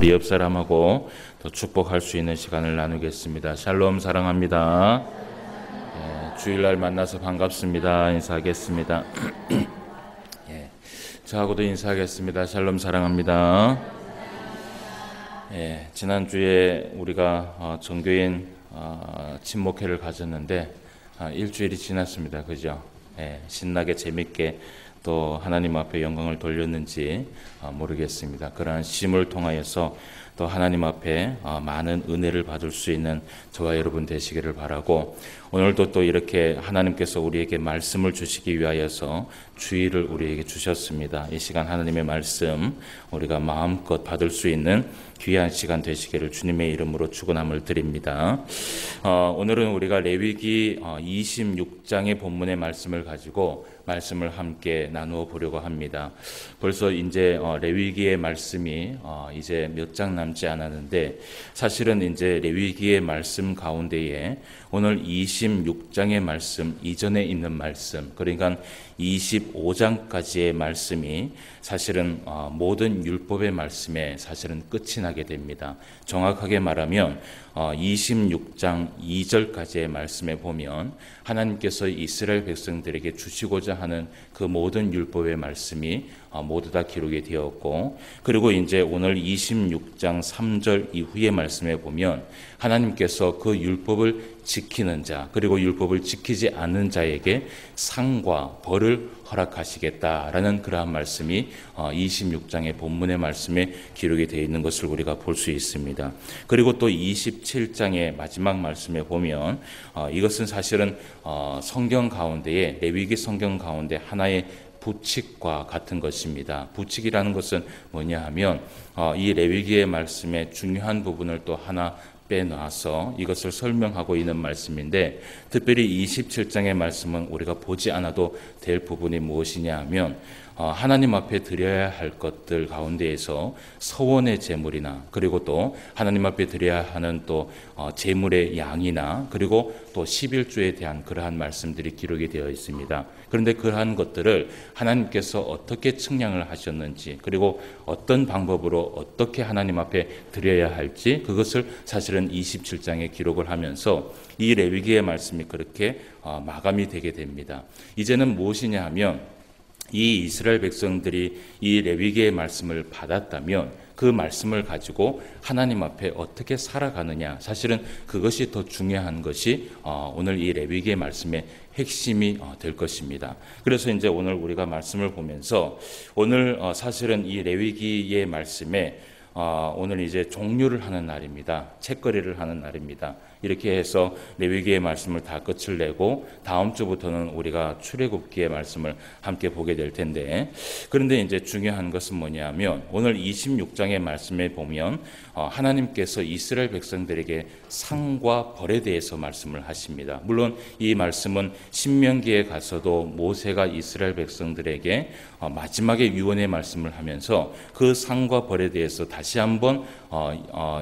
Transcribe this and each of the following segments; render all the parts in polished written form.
우리 옆 사람하고 또 축복할 수 있는 시간을 나누겠습니다. 샬롬 사랑합니다. 주일날 만나서 반갑습니다. 인사하겠습니다. 저하고도 인사하겠습니다. 샬롬 사랑합니다. 지난주에 우리가 전교인 친목회를 가졌는데 일주일이 지났습니다. 그죠? 신나게 재밌게 또 하나님 앞에 영광을 돌렸는지 모르겠습니다. 그러한 쉼을 통하여서 또 하나님 앞에 많은 은혜를 받을 수 있는 저와 여러분 되시기를 바라고, 오늘도 또 이렇게 하나님께서 우리에게 말씀을 주시기 위하여서 주의를 우리에게 주셨습니다. 이 시간 하나님의 말씀 우리가 마음껏 받을 수 있는 귀한 시간 되시기를 주님의 이름으로 축원함을 드립니다. 오늘은 우리가 레위기 26장의 본문의 말씀을 가지고 말씀을 함께 나누어 보려고 합니다. 벌써 이제 레위기의 말씀이 이제 몇 장 남지 않았는데, 사실은 이제 레위기의 말씀 가운데에 오늘 26장의 말씀 이전에 있는 말씀, 그러니까 25장까지의 말씀이 사실은 모든 율법의 말씀에 사실은 끝이 나게 됩니다. 정확하게 말하면 26장 2절까지의 말씀에 보면 하나님께서 이스라엘 백성들에게 주시고자 하는 그 모든 율법의 말씀이 모두 다 기록이 되었고, 그리고 이제 오늘 26장 3절 이후의 말씀에 보면 하나님께서 그 율법을 지키는 자, 그리고 율법을 지키지 않는 자에게 상과 벌을 허락하시겠다라는 그러한 말씀이 26장의 본문의 말씀에 기록이 되어 있는 것을 우리가 볼 수 있습니다. 그리고 또 27장의 마지막 말씀에 보면 이것은 사실은 성경 가운데에, 레위기 성경 가운데 하나의 부칙과 같은 것입니다. 부칙이라는 것은 뭐냐 하면 이 레위기의 말씀의 중요한 부분을 또 하나 빼놔서 이것을 설명하고 있는 말씀인데, 특별히 27장의 말씀은 우리가 보지 않아도 될 부분이 무엇이냐 하면 하나님 앞에 드려야 할 것들 가운데에서 서원의 제물이나, 그리고 또 하나님 앞에 드려야 하는 또 제물의 양이나, 그리고 또 11조에 대한 그러한 말씀들이 기록이 되어 있습니다. 그런데 그러한 것들을 하나님께서 어떻게 측량을 하셨는지, 그리고 어떤 방법으로 어떻게 하나님 앞에 드려야 할지, 그것을 사실은 27장에 기록을 하면서 이 레위기의 말씀이 그렇게 마감이 되게 됩니다. 이제는 무엇이냐 하면 이 이스라엘 백성들이 이 레위기의 말씀을 받았다면 그 말씀을 가지고 하나님 앞에 어떻게 살아가느냐, 사실은 그것이 더 중요한 것이 오늘 이 레위기의 말씀의 핵심이 될 것입니다. 그래서 이제 오늘 우리가 말씀을 보면서 오늘 사실은 이 레위기의 말씀에 오늘 이제 종료를 하는 날입니다. 책거리를 하는 날입니다. 이렇게 해서 레위기의 말씀을 다 끝을 내고 다음 주부터는 우리가 출애굽기의 말씀을 함께 보게 될 텐데, 그런데 이제 중요한 것은 뭐냐면 오늘 26장의 말씀에 보면 하나님께서 이스라엘 백성들에게 상과 벌에 대해서 말씀을 하십니다. 물론 이 말씀은 신명기에 가서도 모세가 이스라엘 백성들에게 마지막에 유언의 말씀을 하면서 그 상과 벌에 대해서 다시 한번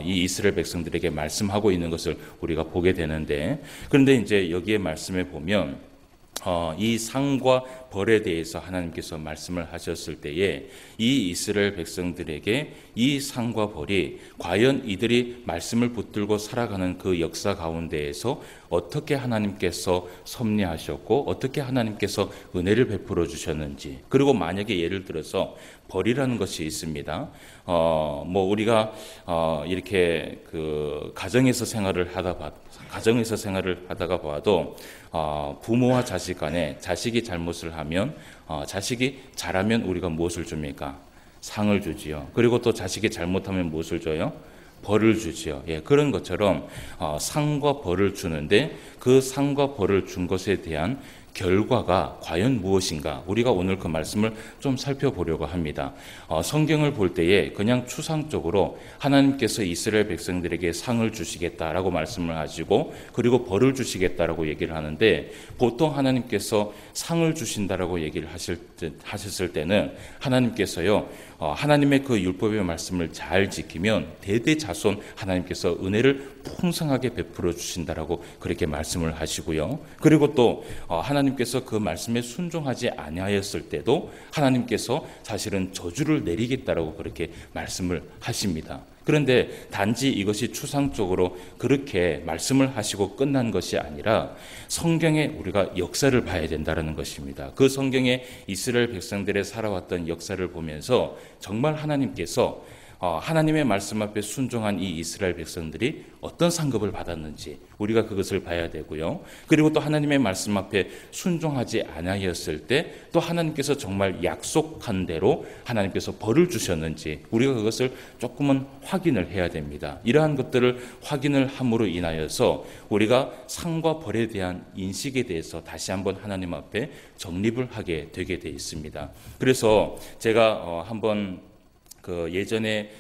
이 이스라엘 백성들에게 말씀하고 있는 것을 우리가 보게 되는데, 그런데 이제 여기에 말씀에 보면 이 상과 벌에 대해서 하나님께서 말씀을 하셨을 때에 이 이스라엘 백성들에게 이 상과 벌이 과연 이들이 말씀을 붙들고 살아가는 그 역사 가운데에서 어떻게 하나님께서 섭리하셨고 어떻게 하나님께서 은혜를 베풀어 주셨는지, 그리고 만약에 예를 들어서 벌이라는 것이 있습니다. 우리가 이렇게 그 가정에서 생활을 하다가 봐도 부모와 자식 간에 자식이 잘못을 하면 자식이 잘하면 우리가 무엇을 줍니까? 상을 주지요. 그리고 또 자식이 잘못하면 무엇을 줘요? 벌을 주지요. 그런 것처럼 상과 벌을 주는데 그 상과 벌을 준 것에 대한 결과가 과연 무엇인가, 우리가 오늘 그 말씀을 좀 살펴보려고 합니다. 성경을 볼 때에 그냥 추상적으로 하나님께서 이스라엘 백성들에게 상을 주시겠다라고 말씀을 하시고 그리고 벌을 주시겠다라고 얘기를 하는데, 보통 하나님께서 상을 주신다라고 얘기를 하셨을 때는 하나님께서요 하나님의 그 율법의 말씀을 잘 지키면 대대자손 하나님께서 은혜를 풍성하게 베풀어 주신다라고 그렇게 말씀을 하시고요. 그리고 또 하나님께서 그 말씀에 순종하지 아니하였을 때도 하나님께서 사실은 저주를 내리겠다라고 그렇게 말씀을 하십니다. 그런데 단지 이것이 추상적으로 그렇게 말씀을 하시고 끝난 것이 아니라 성경에 우리가 역사를 봐야 된다는 것입니다. 그 성경에 이스라엘 백성들의 살아왔던 역사를 보면서 정말 하나님께서 하나님의 말씀 앞에 순종한 이 이스라엘 백성들이 어떤 상급을 받았는지 우리가 그것을 봐야 되고요. 그리고 또 하나님의 말씀 앞에 순종하지 아니하였을 때 또 하나님께서 정말 약속한 대로 하나님께서 벌을 주셨는지 우리가 그것을 조금은 확인을 해야 됩니다. 이러한 것들을 확인을 함으로 인하여서 우리가 상과 벌에 대한 인식에 대해서 다시 한번 하나님 앞에 정립을 하게 되게 돼 있습니다. 그래서 제가 한번 예전에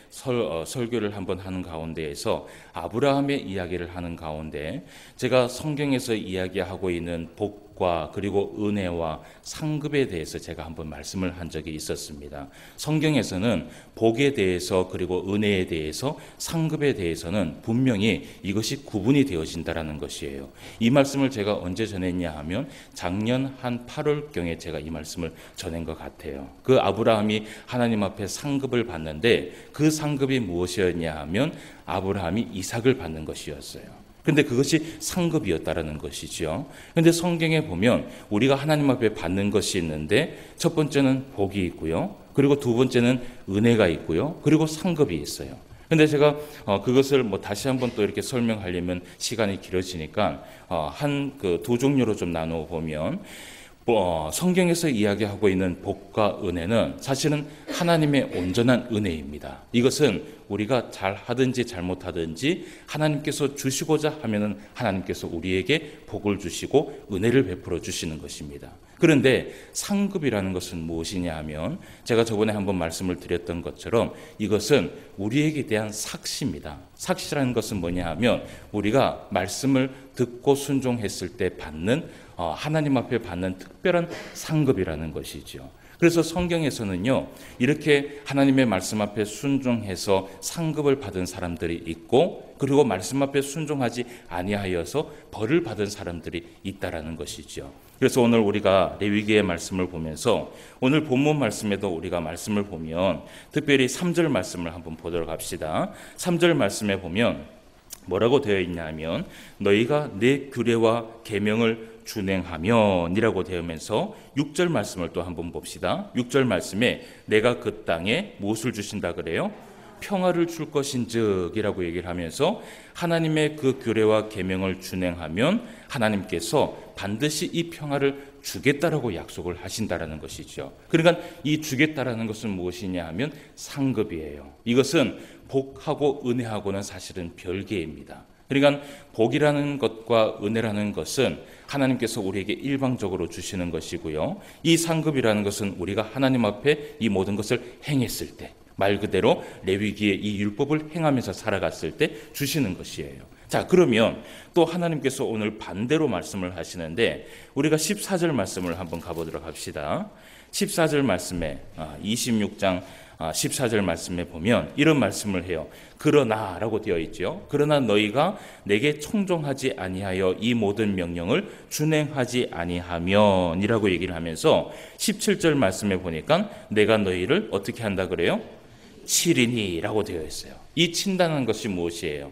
설교를 한번 하는 가운데에서 아브라함의 이야기를 하는 가운데 제가 성경에서 이야기하고 있는 복과 그리고 은혜와 상급에 대해서 제가 한번 말씀을 한 적이 있었습니다. 성경에서는 복에 대해서 그리고 은혜에 대해서 상급에 대해서는 분명히 이것이 구분이 되어진다라는 것이에요. 이 말씀을 제가 언제 전했냐 하면 작년 한 8월경에 제가 이 말씀을 전한 것 같아요. 그 아브라함이 하나님 앞에 상급을 받는데 그 상급이 무엇이었냐 하면 아브라함이 이삭을 받는 것이었어요. 근데 그것이 상급이었다라는 것이죠. 근데 성경에 보면 우리가 하나님 앞에 받는 것이 있는데 첫 번째는 복이 있고요. 그리고 두 번째는 은혜가 있고요. 그리고 상급이 있어요. 근데 제가 그것을 다시 한번 또 이렇게 설명하려면 시간이 길어지니까 한 두 종류로 좀 나누어 보면 성경에서 이야기하고 있는 복과 은혜는 사실은 하나님의 온전한 은혜입니다. 이것은 우리가 잘하든지 잘못하든지 하나님께서 주시고자 하면은 하나님께서 우리에게 복을 주시고 은혜를 베풀어 주시는 것입니다. 그런데 상급이라는 것은 무엇이냐 하면 제가 저번에 한번 말씀을 드렸던 것처럼 이것은 우리에게 대한 삭시입니다. 삭시라는 것은 뭐냐 하면 우리가 말씀을 듣고 순종했을 때 받는 하나님 앞에 받는 특별한 상급이라는 것이죠. 그래서 성경에서는요, 이렇게 하나님의 말씀 앞에 순종해서 상급을 받은 사람들이 있고, 그리고 말씀 앞에 순종하지 아니하여서 벌을 받은 사람들이 있다라는 것이죠. 그래서 오늘 우리가 레위기의 말씀을 보면서 오늘 본문 말씀에도 우리가 말씀을 보면 특별히 3절 말씀을 한번 보도록 합시다. 3절 말씀에 보면 뭐라고 되어 있냐면 너희가 내 규례와 계명을 준행하면이라고 되면서 6절 말씀을 또 한번 봅시다. 6절 말씀에 내가 그 땅에 무엇을 주신다 그래요? 평화를 줄 것인즉이라고 얘기를 하면서 하나님의 그 규례와 계명을 준행하면 하나님께서 반드시 이 평화를 주겠다라고 약속을 하신다라는 것이죠. 그러니까 이 주겠다라는 것은 무엇이냐 하면 상급이에요. 이것은 복하고 은혜하고는 사실은 별개입니다. 그러니까 복이라는 것과 은혜라는 것은 하나님께서 우리에게 일방적으로 주시는 것이고요. 이 상급이라는 것은 우리가 하나님 앞에 이 모든 것을 행했을 때, 말 그대로 레위기의 이 율법을 행하면서 살아갔을 때 주시는 것이에요. 자, 그러면 또 하나님께서 오늘 반대로 말씀을 하시는데 우리가 14절 말씀을 한번 가보도록 합시다. 14절 말씀에 26장 14절 말씀에 보면 이런 말씀을 해요. 그러나라고 되어 있죠. 그러나 너희가 내게 청종하지 아니하여 이 모든 명령을 준행하지 아니하면이라고 얘기를 하면서 17절 말씀에 보니까 내가 너희를 어떻게 한다 그래요? 치리니라고 되어 있어요. 이 친다는 것이 무엇이에요?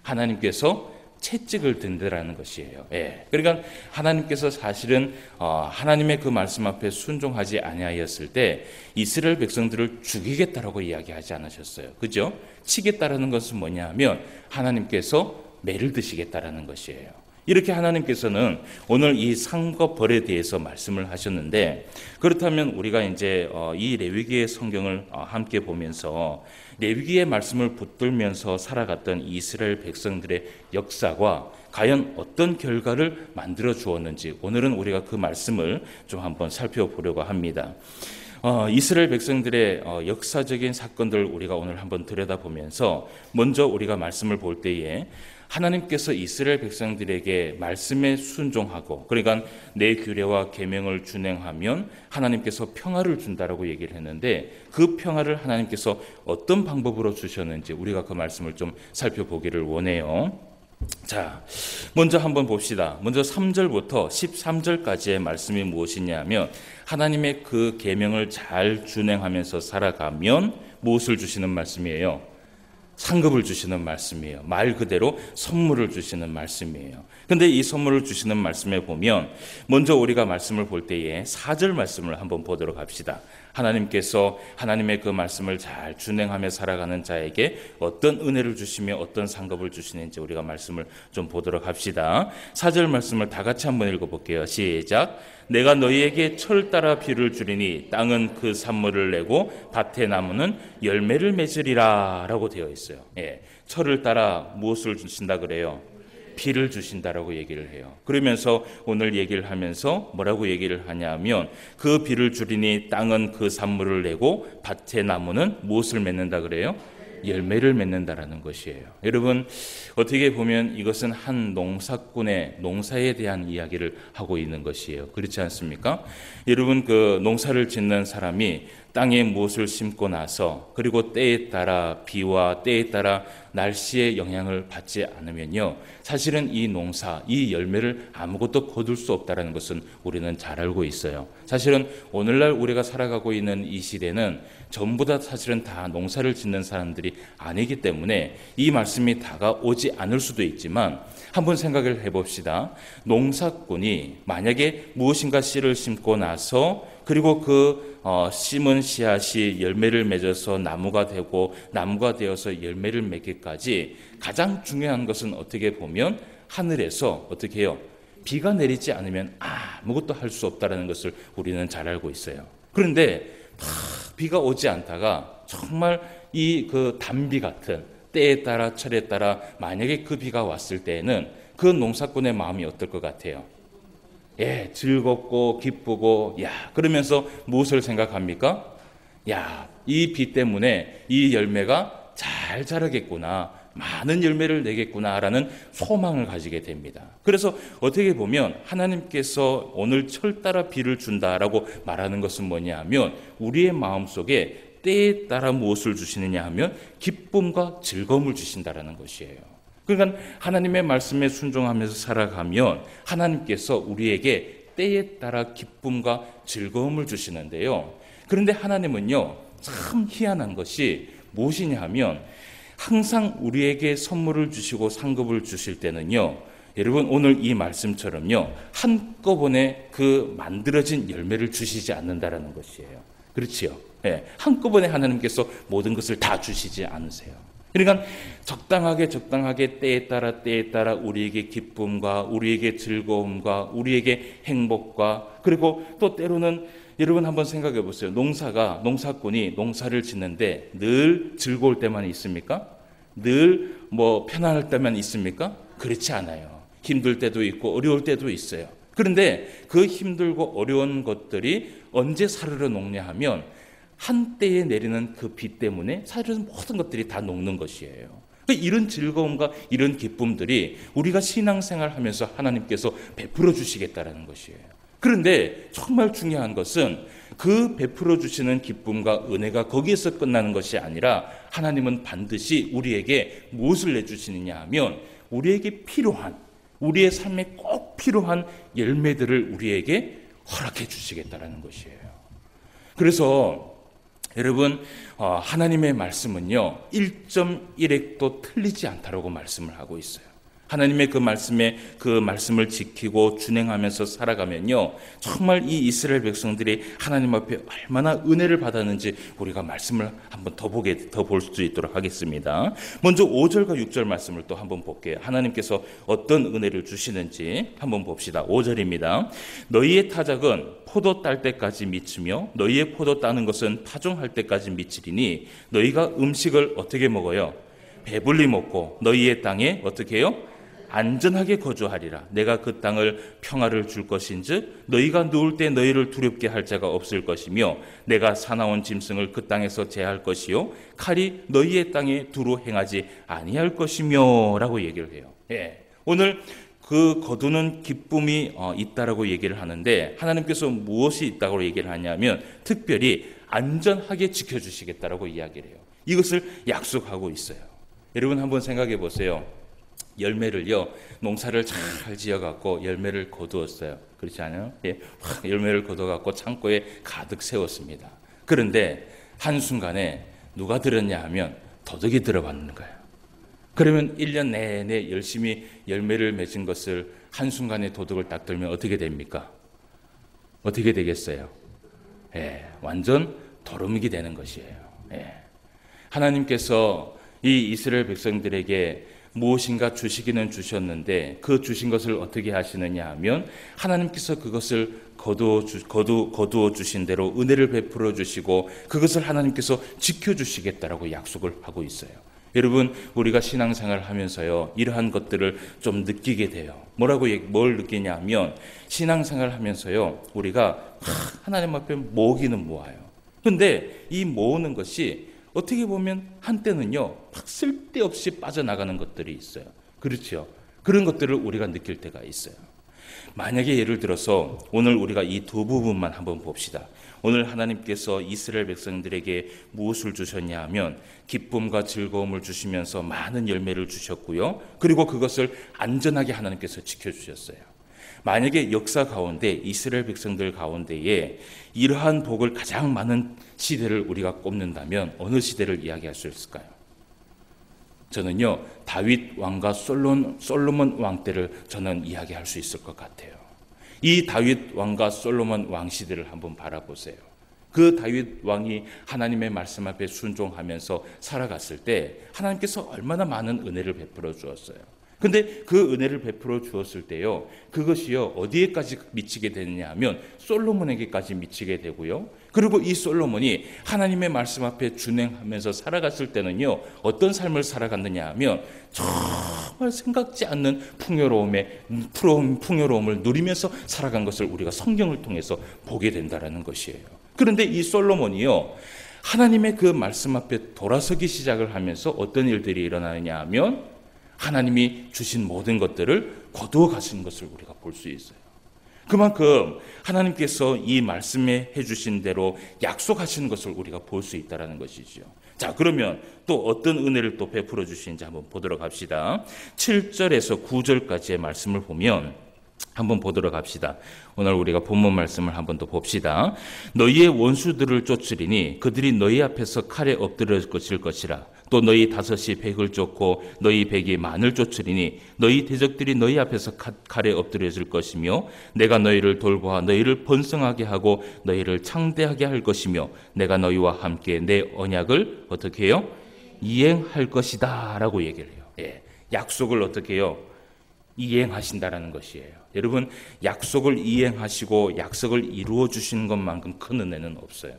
하나님께서 채찍을 든다라는 것이에요. 예. 그러니까 하나님께서 사실은 하나님의 그 말씀 앞에 순종하지 아니하였을 때 이스라엘 백성들을 죽이겠다라고 이야기하지 않으셨어요. 그죠? 치겠다라는 것은 뭐냐 하면 하나님께서 매를 드시겠다라는 것이에요. 이렇게 하나님께서는 오늘 이 상과 벌에 대해서 말씀을 하셨는데 그렇다면 우리가 이제 이 레위기의 성경을 함께 보면서 레위기의 말씀을 붙들면서 살아갔던 이스라엘 백성들의 역사가 과연 어떤 결과를 만들어 주었는지 오늘은 우리가 그 말씀을 좀 한번 살펴보려고 합니다. 이스라엘 백성들의 역사적인 사건들을 우리가 오늘 한번 들여다보면서 먼저 우리가 말씀을 볼 때에 하나님께서 이스라엘 백성들에게 말씀에 순종하고 그러니까 내 규례와 계명을 준행하면 하나님께서 평화를 준다라고 얘기를 했는데 그 평화를 하나님께서 어떤 방법으로 주셨는지 우리가 그 말씀을 좀 살펴보기를 원해요. 자, 먼저 한번 봅시다. 먼저 3절부터 13절까지의 말씀이 무엇이냐면 하나님의 그 계명을 잘 준행하면서 살아가면 무엇을 주시는 말씀이에요? 상급을 주시는 말씀이에요. 말 그대로 선물을 주시는 말씀이에요. 근데 이 선물을 주시는 말씀에 보면 먼저 우리가 말씀을 볼 때에 4절 말씀을 한번 보도록 합시다. 하나님께서 하나님의 그 말씀을 잘 준행하며 살아가는 자에게 어떤 은혜를 주시며 어떤 상급을 주시는지 우리가 말씀을 좀 보도록 합시다. 4절 말씀을 다 같이 한번 읽어볼게요. 시작. 내가 너희에게 철 따라 비를 주리니 땅은 그 산물을 내고 밭의 나무는 열매를 맺으리라 라고 되어 있어요. 철을 따라 무엇을 주신다 그래요? 비를 주신다라고 얘기를 해요. 그러면서 오늘 얘기를 하면서 뭐라고 얘기를 하냐면 그 비를 주리니 땅은 그 산물을 내고 밭의 나무는 무엇을 맺는다 그래요? 열매를 맺는다라는 것이에요. 여러분 어떻게 보면 이것은 한 농사꾼의 농사에 대한 이야기를 하고 있는 것이에요. 그렇지 않습니까? 여러분 그 농사를 짓는 사람이 땅에 무엇을 심고 나서 그리고 때에 따라 비와 때에 따라 날씨의 영향을 받지 않으면요 사실은 이 농사, 이 열매를 아무것도 거둘 수 없다는 것은 우리는 잘 알고 있어요. 사실은 오늘날 우리가 살아가고 있는 이 시대는 전부 다 사실은 다 농사를 짓는 사람들이 아니기 때문에 이 말씀이 다가오지 않을 수도 있지만 한번 생각을 해봅시다. 농사꾼이 만약에 무엇인가 씨를 심고 나서 그리고 그 심은 씨앗이 열매를 맺어서 나무가 되고 나무가 되어서 열매를 맺기까지 가장 중요한 것은 어떻게 보면 하늘에서 어떻게 해요? 비가 내리지 않으면 아무것도 할 수 없다는 것을 우리는 잘 알고 있어요. 그런데 비가 오지 않다가 정말 이 그 단비 같은 때에 따라 철에 따라 만약에 그 비가 왔을 때에는 그 농사꾼의 마음이 어떨 것 같아요? 즐겁고 기쁘고 그러면서 무엇을 생각합니까? 이 비 때문에 이 열매가 잘 자라겠구나, 많은 열매를 내겠구나라는 소망을 가지게 됩니다. 그래서 어떻게 보면 하나님께서 오늘 철 따라 비를 준다라고 말하는 것은 뭐냐 하면 우리의 마음속에 때에 따라 무엇을 주시느냐 하면 기쁨과 즐거움을 주신다라는 것이에요. 그러니까 하나님의 말씀에 순종하면서 살아가면 하나님께서 우리에게 때에 따라 기쁨과 즐거움을 주시는데요. 그런데 하나님은요 참 희한한 것이 무엇이냐 하면 항상 우리에게 선물을 주시고 상급을 주실 때는요 여러분 오늘 이 말씀처럼요 한꺼번에 그 만들어진 열매를 주시지 않는다라는 것이에요. 그렇지요? 한꺼번에 하나님께서 모든 것을 다 주시지 않으세요. 그러니까 적당하게 때에 따라 우리에게 기쁨과 우리에게 즐거움과 우리에게 행복과 그리고 또 때로는 여러분 한번 생각해 보세요. 농사꾼이 농사를 짓는데 늘 즐거울 때만 있습니까? 늘 편안할 때만 있습니까? 그렇지 않아요. 힘들 때도 있고 어려울 때도 있어요. 그런데 그 힘들고 어려운 것들이 언제 사르르 녹냐 하면 한때에 내리는 그 비 때문에 사실은 모든 것들이 다 녹는 것이에요. 이런 즐거움과 이런 기쁨들이 우리가 신앙생활 하면서 하나님께서 베풀어 주시겠다라는 것이에요. 그런데 정말 중요한 것은 그 베풀어 주시는 기쁨과 은혜가 거기에서 끝나는 것이 아니라 하나님은 반드시 우리에게 무엇을 내주시느냐 하면 우리에게 필요한 우리의 삶에 꼭 필요한 열매들을 우리에게 허락해 주시겠다라는 것이에요. 그래서 여러분 하나님의 말씀은요 1.1획도 틀리지 않다라고 말씀을 하고 있어요. 하나님의 그 말씀을 지키고 준행하면서 살아가면요 정말 이 이스라엘 백성들이 하나님 앞에 얼마나 은혜를 받았는지 우리가 말씀을 한번 더 볼 수 있도록 하겠습니다. 먼저 5절과 6절 말씀을 또 한번 볼게요. 하나님께서 어떤 은혜를 주시는지 한번 봅시다. 5절입니다. 너희의 타작은 포도 딸 때까지 미치며 너희의 포도 따는 것은 파종할 때까지 미치리니 너희가 음식을 어떻게 먹어요? 배불리 먹고 너희의 땅에 어떻게 해요? 안전하게 거주하리라. 내가 그 땅을 평화를 줄 것인즉 너희가 누울 때 너희를 두렵게 할 자가 없을 것이며 내가 사나운 짐승을 그 땅에서 제할 것이요 칼이 너희의 땅에 두루 행하지 아니할 것이며 라고 얘기를 해요. 오늘 그 거두는 기쁨이 있다라고 얘기를 하는데 하나님께서 무엇이 있다고 얘기를 하냐면 특별히 안전하게 지켜주시겠다라고 이야기를 해요. 이것을 약속하고 있어요. 여러분 한번 생각해 보세요. 열매를요 농사를 잘 지어갖고 열매를 거두었어요. 그렇지 않아요? 열매를 거둬갖고 창고에 가득 세웠습니다. 그런데 한순간에 누가 들었냐 하면 도둑이 들어봤는 거예요. 그러면 1년 내내 열심히 열매를 맺은 것을 한순간에 도둑을 딱 들면 어떻게 됩니까? 어떻게 되겠어요? 완전 도루묵이 되는 것이에요. 하나님께서 이 이스라엘 백성들에게 무엇인가 주시기는 주셨는데 그 주신 것을 어떻게 하시느냐 하면 하나님께서 그것을 거두어 주신 대로 은혜를 베풀어 주시고 그것을 하나님께서 지켜주시겠다라고 약속을 하고 있어요. 여러분, 우리가 신앙생활을 하면서요, 이러한 것들을 좀 느끼게 돼요. 뭘 느끼냐 하면 신앙생활을 하면서요, 우리가 하나님 앞에 모으기는 모아요. 근데 이 모으는 것이 어떻게 보면 한때는요, 막 쓸데없이 빠져나가는 것들이 있어요. 그렇죠? 그런 것들을 우리가 느낄 때가 있어요. 만약에 예를 들어서 오늘 우리가 이 두 부분만 한번 봅시다. 오늘 하나님께서 이스라엘 백성들에게 무엇을 주셨냐 하면 기쁨과 즐거움을 주시면서 많은 열매를 주셨고요. 그리고 그것을 안전하게 하나님께서 지켜주셨어요. 만약에 역사 가운데 이스라엘 백성들 가운데에 이러한 복을 가장 많은 시대를 우리가 꼽는다면 어느 시대를 이야기할 수 있을까요? 저는요, 다윗 왕과 솔로몬 왕 때를 저는 이야기할 수 있을 것 같아요. 이 다윗 왕과 솔로몬 왕 시대를 한번 바라보세요. 그 다윗 왕이 하나님의 말씀 앞에 순종하면서 살아갔을 때 하나님께서 얼마나 많은 은혜를 베풀어 주었어요. 근데 그 은혜를 베풀어 주었을 때요, 그것이요 어디에까지 미치게 되느냐 하면 솔로몬에게까지 미치게 되고요. 그리고 이 솔로몬이 하나님의 말씀 앞에 준행하면서 살아갔을 때는요, 어떤 삶을 살아갔느냐 하면 정말 생각지 않는 풍요로움을 누리면서 살아간 것을 우리가 성경을 통해서 보게 된다라는 것이에요. 그런데 이 솔로몬이요, 하나님의 그 말씀 앞에 돌아서기 시작을 하면서 어떤 일들이 일어나느냐 하면 하나님이 주신 모든 것들을 거두어 가신 것을 우리가 볼 수 있어요. 그만큼 하나님께서 이 말씀에 해주신 대로 약속하시는 것을 우리가 볼 수 있다는 것이죠. 자, 그러면 또 어떤 은혜를 또 베풀어 주시는지 한번 보도록 합시다. 7절에서 9절까지의 말씀을 보면 한번 보도록 합시다. 오늘 우리가 본문 말씀을 한번 더 봅시다. 너희의 원수들을 쫓으리니 그들이 너희 앞에서 칼에 엎드려 것이라. 또 너희 다섯이 백을 쫓고 너희 백이 만을 쫓으리니 너희 대적들이 너희 앞에서 칼에 엎드려질 것이며 내가 너희를 돌보아 너희를 번성하게 하고 너희를 창대하게 할 것이며 내가 너희와 함께 내 언약을 어떻게 해요? 이행할 것이다 라고 얘기를 해요. 약속을 어떻게 해요? 이행하신다라는 것이에요. 여러분, 약속을 이행하시고 약속을 이루어 주시는 것만큼 큰 은혜는 없어요.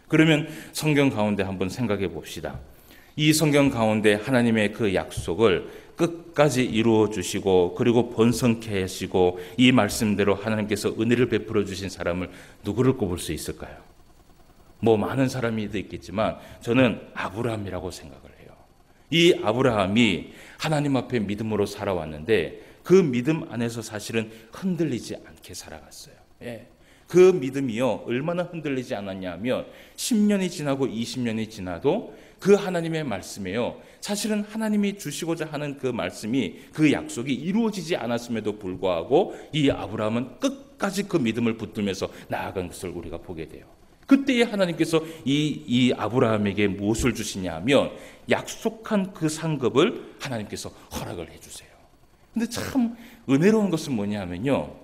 그러면 성경 가운데 한번 생각해 봅시다. 이 성경 가운데 하나님의 그 약속을 끝까지 이루어 주시고 그리고 번성케 하시고 이 말씀대로 하나님께서 은혜를 베풀어 주신 사람을 누구를 꼽을 수 있을까요? 많은 사람이 있겠지만 저는 아브라함이라고 생각을 해요. 이 아브라함이 하나님 앞에 믿음으로 살아왔는데 그 믿음 안에서 사실은 흔들리지 않게 살아갔어요. 그 믿음이요 얼마나 흔들리지 않았냐 하면 10년이 지나고 20년이 지나도 그 하나님의 말씀에요 사실은 하나님이 주시고자 하는 그 말씀이 그 약속이 이루어지지 않았음에도 불구하고 이 아브라함은 끝까지 그 믿음을 붙들면서 나아간 것을 우리가 보게 돼요. 그때에 하나님께서 이 아브라함에게 무엇을 주시냐 하면 약속한 그 상급을 하나님께서 허락을 해주세요. 근데 참 은혜로운 것은 뭐냐 하면요,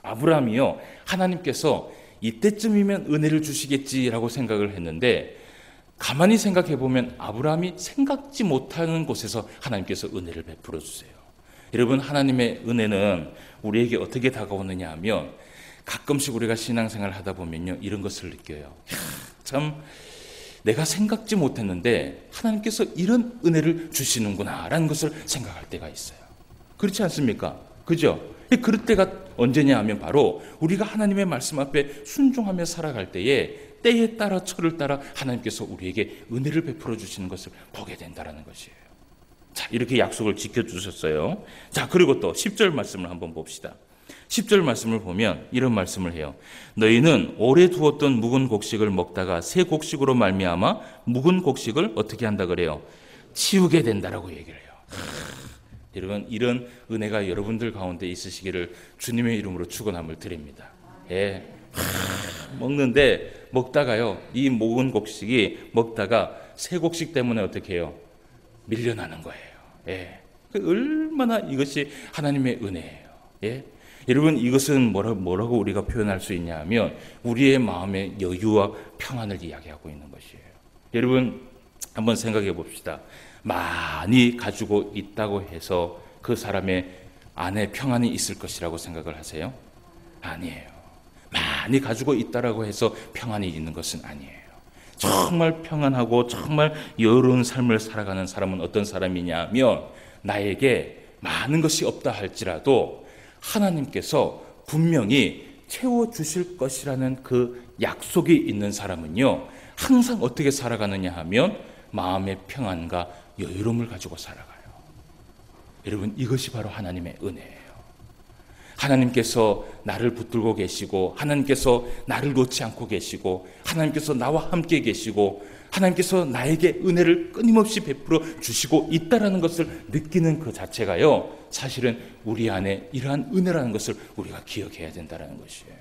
아브라함이요 하나님께서 이때쯤이면 은혜를 주시겠지라고 생각을 했는데 가만히 생각해 보면 아브라함이 생각지 못하는 곳에서 하나님께서 은혜를 베풀어 주세요. 여러분, 하나님의 은혜는 우리에게 어떻게 다가오느냐 하면 가끔씩 우리가 신앙생활을 하다 보면요 이런 것을 느껴요. 참 내가 생각지 못했는데 하나님께서 이런 은혜를 주시는구나 라는 것을 생각할 때가 있어요. 그렇지 않습니까? 그죠? 그럴 때가 언제냐 하면 바로 우리가 하나님의 말씀 앞에 순종하며 살아갈 때에 따라 철을 따라 하나님께서 우리에게 은혜를 베풀어 주시는 것을 보게 된다는 것이에요. 자, 이렇게 약속을 지켜주셨어요. 자, 그리고 또 10절 말씀을 한번 봅시다. 10절 말씀을 보면 이런 말씀을 해요. 너희는 오래 두었던 묵은 곡식을 먹다가 새 곡식으로 말미암아 묵은 곡식을 어떻게 한다 그래요? 치우게 된다라고 얘기를 해요. 여러분, 이런 은혜가 여러분들 가운데 있으시기를 주님의 이름으로 축원함을 드립니다. 먹다가요 이 묵은 곡식이 먹다가 새 곡식 때문에 어떻게 해요? 밀려나는 거예요. 예. 얼마나 이것이 하나님의 은혜예요. 예. 여러분, 이것은 뭐라고 우리가 표현할 수 있냐 하면 우리의 마음의 여유와 평안을 이야기하고 있는 것이에요. 여러분, 한번 생각해 봅시다. 많이 가지고 있다고 해서 그 사람의 안에 평안이 있을 것이라고 생각을 하세요? 아니에요. 많이 가지고 있다라고 해서 평안이 있는 것은 아니에요. 정말 평안하고 정말 여유로운 삶을 살아가는 사람은 어떤 사람이냐면 나에게 많은 것이 없다 할지라도 하나님께서 분명히 채워주실 것이라는 그 약속이 있는 사람은요, 항상 어떻게 살아가느냐 하면 마음의 평안과 여유로움을 가지고 살아가요. 여러분, 이것이 바로 하나님의 은혜예요. 하나님께서 나를 붙들고 계시고, 하나님께서 나를 놓지 않고 계시고, 하나님께서 나와 함께 계시고, 하나님께서 나에게 은혜를 끊임없이 베풀어 주시고 있다는 것을 느끼는 그 자체가요, 사실은 우리 안에 이러한 은혜라는 것을 우리가 기억해야 된다는 것이에요.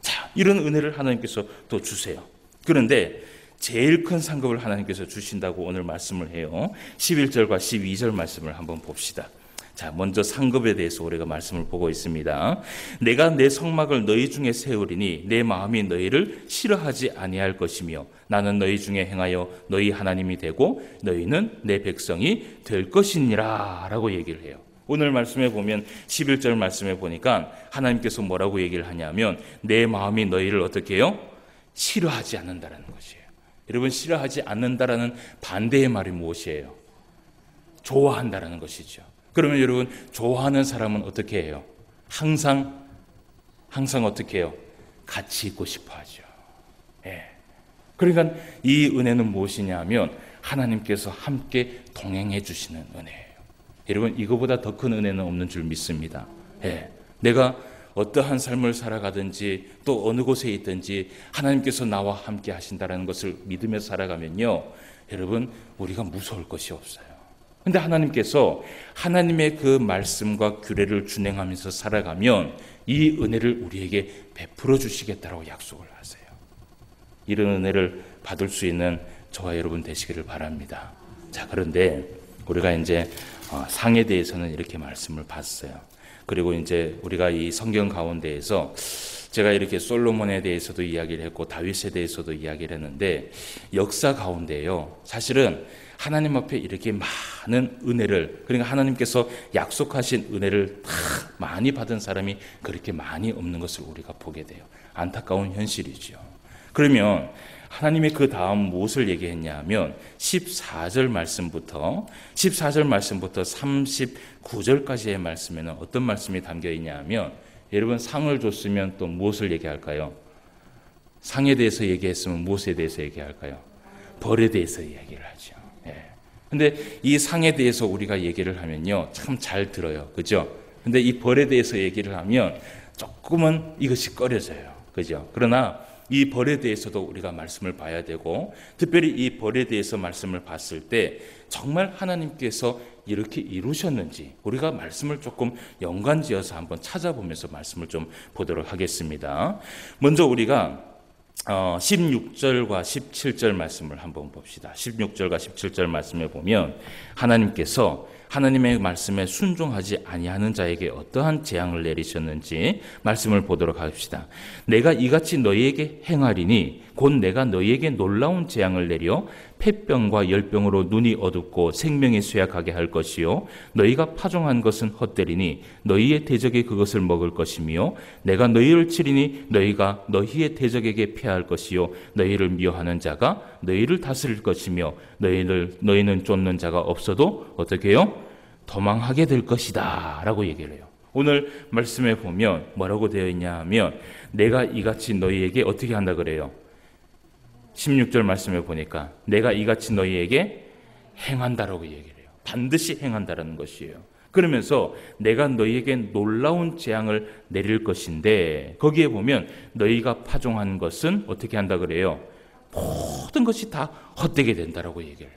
자, 이런 은혜를 하나님께서 또 주세요. 그런데 제일 큰 상급을 하나님께서 주신다고 오늘 말씀을 해요. 11절과 12절 말씀을 한번 봅시다. 자, 먼저 상급에 대해서 우리가 말씀을 보고 있습니다. 내가 내 성막을 너희 중에 세우리니 내 마음이 너희를 싫어하지 아니할 것이며 나는 너희 중에 행하여 너희 하나님이 되고 너희는 내 백성이 될 것이니라 라고 얘기를 해요. 오늘 말씀에 보면 11절 말씀에 보니까 하나님께서 뭐라고 얘기를 하냐면 내 마음이 너희를 어떻게 해요? 싫어하지 않는다라는 것이에요. 여러분, 싫어하지 않는다라는 반대의 말이 무엇이에요? 좋아한다라는 것이죠. 그러면 여러분, 좋아하는 사람은 어떻게 해요? 항상 어떻게 해요? 같이 있고 싶어 하죠. 예. 그러니까 이 은혜는 무엇이냐 하면 하나님께서 함께 동행해 주시는 은혜예요. 여러분, 이거보다 더 큰 은혜는 없는 줄 믿습니다. 예. 내가 어떠한 삶을 살아가든지 또 어느 곳에 있든지 하나님께서 나와 함께 하신다는 것을 믿으며 살아가면요, 여러분, 우리가 무서울 것이 없어요. 근데 하나님께서 하나님의 그 말씀과 규례를 준행하면서 살아가면 이 은혜를 우리에게 베풀어 주시겠다라고 약속을 하세요. 이런 은혜를 받을 수 있는 저와 여러분 되시기를 바랍니다. 자, 그런데 우리가 이제 상에 대해서는 이렇게 말씀을 봤어요. 그리고 이제 우리가 이 성경 가운데에서 제가 이렇게 솔로몬에 대해서도 이야기를 했고 다윗에 대해서도 이야기를 했는데 역사 가운데요, 사실은 하나님 앞에 이렇게 많은 은혜를, 그러니까 하나님께서 약속하신 은혜를 다 많이 받은 사람이 그렇게 많이 없는 것을 우리가 보게 돼요. 안타까운 현실이죠. 그러면 하나님이 그 다음 무엇을 얘기했냐면 14절 말씀부터 39절까지의 말씀에는 어떤 말씀이 담겨 있냐면, 여러분, 상을 줬으면 또 무엇을 얘기할까요? 상에 대해서 얘기했으면 무엇에 대해서 얘기할까요? 벌에 대해서 얘기를 하죠. 근데 이 상에 대해서 우리가 얘기를 하면요, 참 잘 들어요. 그죠? 근데 이 벌에 대해서 얘기를 하면 조금은 이것이 꺼려져요. 그죠? 그러나 이 벌에 대해서도 우리가 말씀을 봐야 되고, 특별히 이 벌에 대해서 말씀을 봤을 때 정말 하나님께서 이렇게 이루셨는지 우리가 말씀을 조금 연관지어서 한번 찾아보면서 말씀을 좀 보도록 하겠습니다. 먼저 우리가 16절과 17절 말씀을 한번 봅시다. 16절과 17절 말씀에 보면 하나님께서 하나님의 말씀에 순종하지 아니하는 자에게 어떠한 재앙을 내리셨는지 말씀을 보도록 합시다. 내가 이같이 너희에게 행하리니 곧 내가 너희에게 놀라운 재앙을 내려 폐병과 열병으로 눈이 어둡고 생명이 쇠약하게 할 것이요 너희가 파종한 것은 헛되리니 너희의 대적이 그것을 먹을 것이며 내가 너희를 치리니 너희가 너희의 대적에게 패할 것이요 너희를 미워하는 자가 너희를 다스릴 것이며 너희는 쫓는 자가 없어도 어떻게 해요? 도망하게 될 것이다 라고 얘기를 해요. 오늘 말씀에 보면 뭐라고 되어 있냐 하면 내가 이같이 너희에게 어떻게 한다 그래요? 16절 말씀에 보니까 내가 이같이 너희에게 행한다라고 얘기를 해요. 반드시 행한다라는 것이에요. 그러면서 내가 너희에게 놀라운 재앙을 내릴 것인데 거기에 보면 너희가 파종한 것은 어떻게 한다 그래요? 모든 것이 다 헛되게 된다라고 얘기를 해요.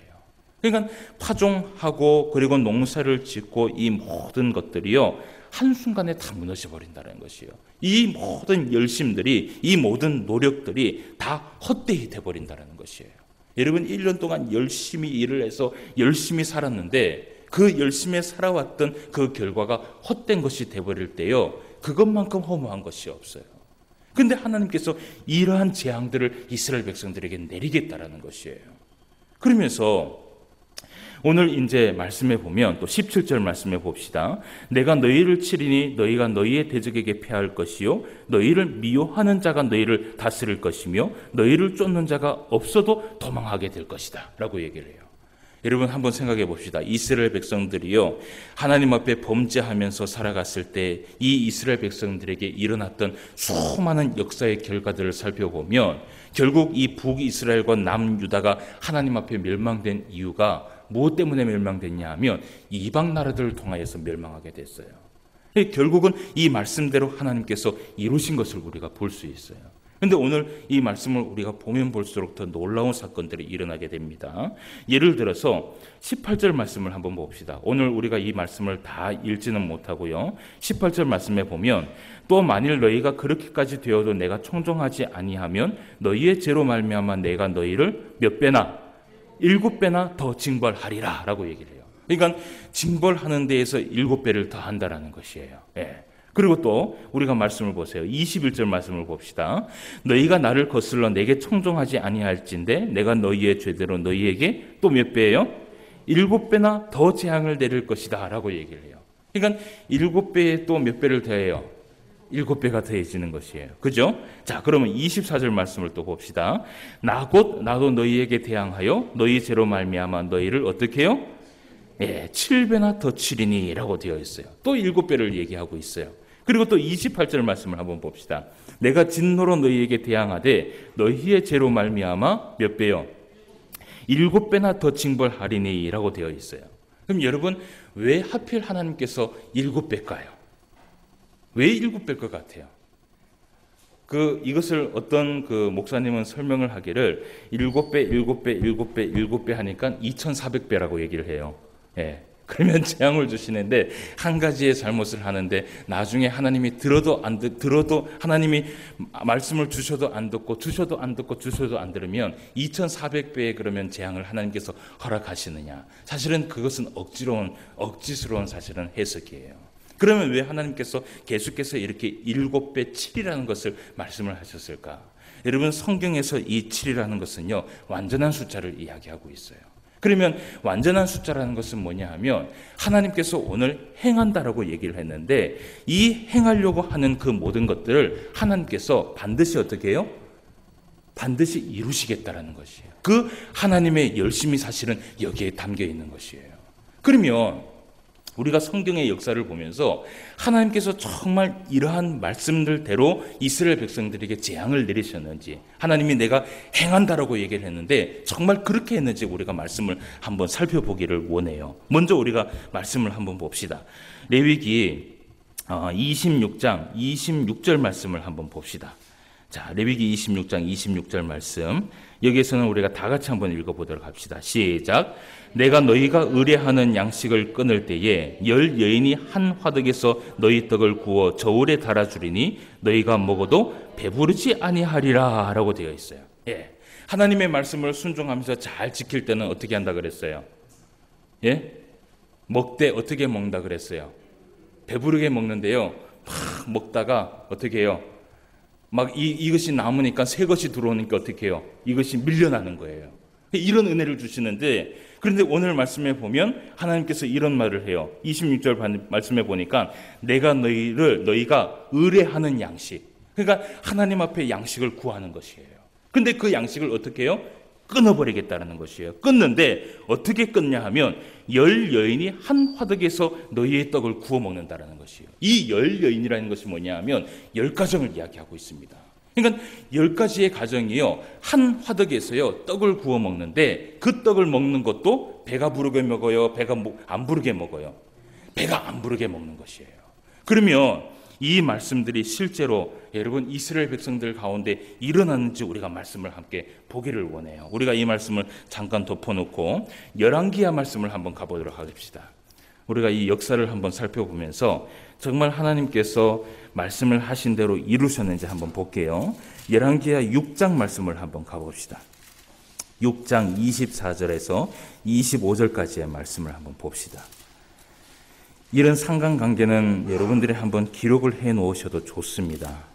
그러니까 파종하고 그리고 농사를 짓고 이 모든 것들이요 한순간에 다 무너져 버린다는 것이에요. 이 모든 열심들이, 이 모든 노력들이 다 헛되이 돼버린다는 것이에요. 여러분 1년 동안 열심히 일을 해서 열심히 살았는데 그 열심히 살아왔던 그 결과가 헛된 것이 돼버릴 때요, 그것만큼 허무한 것이 없어요. 그런데 하나님께서 이러한 재앙들을 이스라엘 백성들에게 내리겠다라는 것이에요. 그러면서 오늘 이제 말씀해 보면 또 17절 말씀해 봅시다. 내가 너희를 치리니 너희가 너희의 대적에게 패할 것이요 너희를 미워하는 자가 너희를 다스릴 것이며 너희를 쫓는 자가 없어도 도망하게 될 것이다 라고 얘기를 해요. 여러분 한번 생각해 봅시다. 이스라엘 백성들이요, 하나님 앞에 범죄하면서 살아갔을 때 이 이스라엘 백성들에게 일어났던 수많은 역사의 결과들을 살펴보면 결국 이 북이스라엘과 남유다가 하나님 앞에 멸망된 이유가 무엇 때문에 멸망됐냐 하면 이방 나라들을 통하여서 멸망하게 됐어요. 결국은 이 말씀대로 하나님께서 이루신 것을 우리가 볼 수 있어요. 그런데 오늘 이 말씀을 우리가 보면 볼수록 더 놀라운 사건들이 일어나게 됩니다. 예를 들어서 18절 말씀을 한번 봅시다. 오늘 우리가 이 말씀을 다 읽지는 못하고요, 18절 말씀에 보면 또 만일 너희가 그렇게까지 되어도 내가 청종하지 아니하면 너희의 죄로 말미암아 내가 너희를 몇 배나 7배나 더 징벌하리라 라고 얘기를 해요. 그러니까 징벌하는 데에서 7배를 더 한다라는 것이에요. 예. 그리고 또 우리가 말씀을 보세요. 21절 말씀을 봅시다. 너희가 나를 거슬러 내게 청종하지 아니할진대 내가 너희의 죄대로 너희에게 또 몇 배예요? 7배나 더 재앙을 내릴 것이다 라고 얘기를 해요. 그러니까 7배에 또 몇 배를 더해요? 7배가 더해지는 것이에요. 그죠? 자, 그러면 24절 말씀을 또 봅시다. 나도 너희에게 대항하여 너희 죄로 말미암아 너희를 어떻게 해요? 7배나 더 치리니 라고 되어 있어요. 또 7배를 얘기하고 있어요. 그리고 또 28절 말씀을 한번 봅시다. 내가 진노로 너희에게 대항하되 너희의 죄로 말미암아 몇 배요? 7배나 더 징벌하리니 라고 되어 있어요. 그럼 여러분 왜 하필 하나님께서 7배일까요? 왜 7배일 것 같아요? 이것을 어떤 목사님은 설명을 하기를 7배, 7배, 7배, 7배 하니까 2400배라고 얘기를 해요. 예. 그러면 재앙을 주시는데 한 가지의 잘못을 하는데 나중에 하나님이 들어도 하나님이 말씀을 주셔도 안 듣고 주셔도 안 듣고 주셔도 안 들으면 2400배에 그러면 재앙을 하나님께서 허락하시느냐. 사실은 그것은 억지스러운 사실은 해석이에요. 그러면 왜 하나님께서 계속해서 이렇게 7배 7이라는 것을 말씀을 하셨을까? 여러분 성경에서 이 7이라는 것은요 완전한 숫자를 이야기하고 있어요. 그러면 완전한 숫자라는 것은 뭐냐 하면 하나님께서 오늘 행한다라고 얘기를 했는데 이 행하려고 하는 그 모든 것들을 하나님께서 반드시 어떻게 해요? 반드시 이루시겠다라는 것이에요. 그 하나님의 열심이 사실은 여기에 담겨 있는 것이에요. 그러면 우리가 성경의 역사를 보면서 하나님께서 정말 이러한 말씀들대로 이스라엘 백성들에게 재앙을 내리셨는지, 하나님이 내가 행한다라고 얘기를 했는데 정말 그렇게 했는지 우리가 말씀을 한번 살펴보기를 원해요. 먼저 우리가 말씀을 한번 봅시다. 레위기 26장 26절 말씀을 한번 봅시다. 자, 레위기 26장 26절 말씀, 여기에서는 우리가 다 같이 한번 읽어보도록 합시다. 시작. 내가 너희가 의뢰하는 양식을 끊을 때에 10 여인이 한 화덕에서 너희 떡을 구워 저울에 달아주리니 너희가 먹어도 배부르지 아니하리라 라고 되어 있어요. 예. 하나님의 말씀을 순종하면서 잘 지킬 때는 어떻게 한다 그랬어요? 예? 먹되 어떻게 먹는다 그랬어요? 배부르게 먹는데요, 막 먹다가 어떻게 해요? 막 이것이 남으니까 새 것이 들어오니까 어떻게 해요? 이것이 밀려나는 거예요. 이런 은혜를 주시는데, 그런데 오늘 말씀에 보면 하나님께서 이런 말을 해요. 26절 말씀에 보니까 내가 너희가 의뢰하는 양식, 그러니까 하나님 앞에 양식을 구하는 것이에요. 근데 그 양식을 어떻게 해요? 끊어버리겠다는 것이에요. 끊는데 어떻게 끊냐 하면 10 여인이 한 화덕에서 너희의 떡을 구워 먹는다는 것이에요. 이 10 여인이라는 것이 뭐냐 하면 10가정을 이야기하고 있습니다. 그러니까 10가지의 가정이요, 한 화덕에서요 떡을 구워 먹는데 그 떡을 먹는 것도 배가 부르게 먹어요? 배가 안 부르게 먹어요? 배가 안 부르게 먹는 것이에요. 그러면 이 말씀들이 실제로 여러분 이스라엘 백성들 가운데 일어났는지 우리가 말씀을 함께 보기를 원해요. 우리가 이 말씀을 잠깐 덮어놓고 열왕기하 말씀을 한번 가보도록 하겠습니다. 우리가 이 역사를 한번 살펴보면서 정말 하나님께서 말씀을 하신 대로 이루셨는지 한번 볼게요. 열왕기하 6장 말씀을 한번 가봅시다. 6장 24절에서 25절까지의 말씀을 한번 봅시다. 이런 상관관계는 여러분들이 한번 기록을 해 놓으셔도 좋습니다.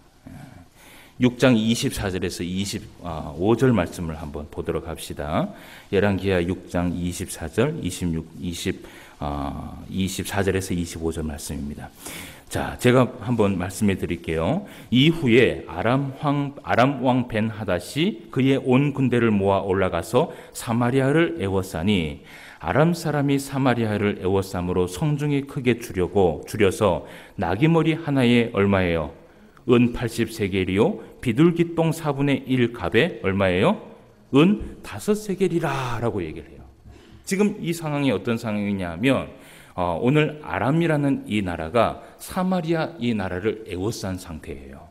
6장 24절에서 25절 말씀을 한번 보도록 합시다. 열왕기하 6장 24절, 24절에서 25절 말씀입니다. 자, 제가 한번 말씀해 드릴게요. 이후에 아람 왕 벤하닷이 그의 온 군대를 모아 올라가서 사마리아를 애워싸니 아람 사람이 사마리아를 애워싸므로 성중이 크게 줄여서 나귀머리 하나에 얼마예요? 은 80세겔이요 비둘기 똥 4분의 1 갑에 얼마예요? 은 5세겔이라 라고 얘기를 해요. 지금 이 상황이 어떤 상황이냐 하면 오늘 아람이라는 이 나라가 사마리아 이 나라를 애워싼 상태예요.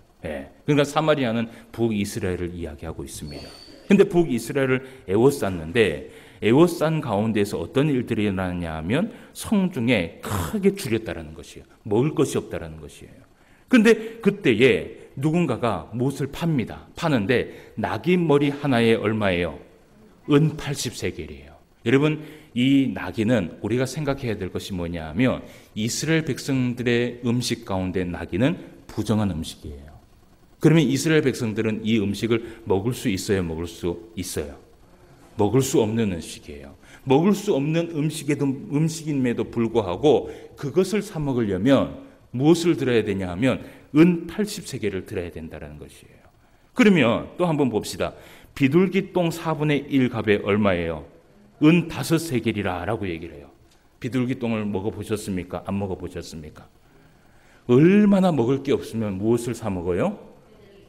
그러니까 사마리아는 북이스라엘을 이야기하고 있습니다. 근데 북이스라엘을 애워쌌는데 애워싼 가운데서 어떤 일들이 일어나냐 하면 성중에 크게 줄였다라는 것이에요. 먹을 것이 없다라는 것이에요. 근데 그때에 누군가가 못을 팝니다. 파는데 나귀 머리 하나에 얼마예요? 은 80세겔이에요. 여러분, 이 나귀는 우리가 생각해야 될 것이 뭐냐 하면 이스라엘 백성들의 음식 가운데 나귀는 부정한 음식이에요. 그러면 이스라엘 백성들은 이 음식을 먹을 수 있어요? 먹을 수 있어요? 먹을 수 없는 음식이에요. 먹을 수 없는 음식임에도 불구하고 그것을 사 먹으려면 무엇을 들어야 되냐 하면 은 80세겔을 들어야 된다는 것이에요. 그러면 또 한번 봅시다. 비둘기 똥 4분의 1 갑에 얼마예요? 은 5세겔이라 라고 얘기를 해요. 비둘기 똥을 먹어보셨습니까? 안 먹어보셨습니까? 얼마나 먹을 게 없으면 무엇을 사 먹어요?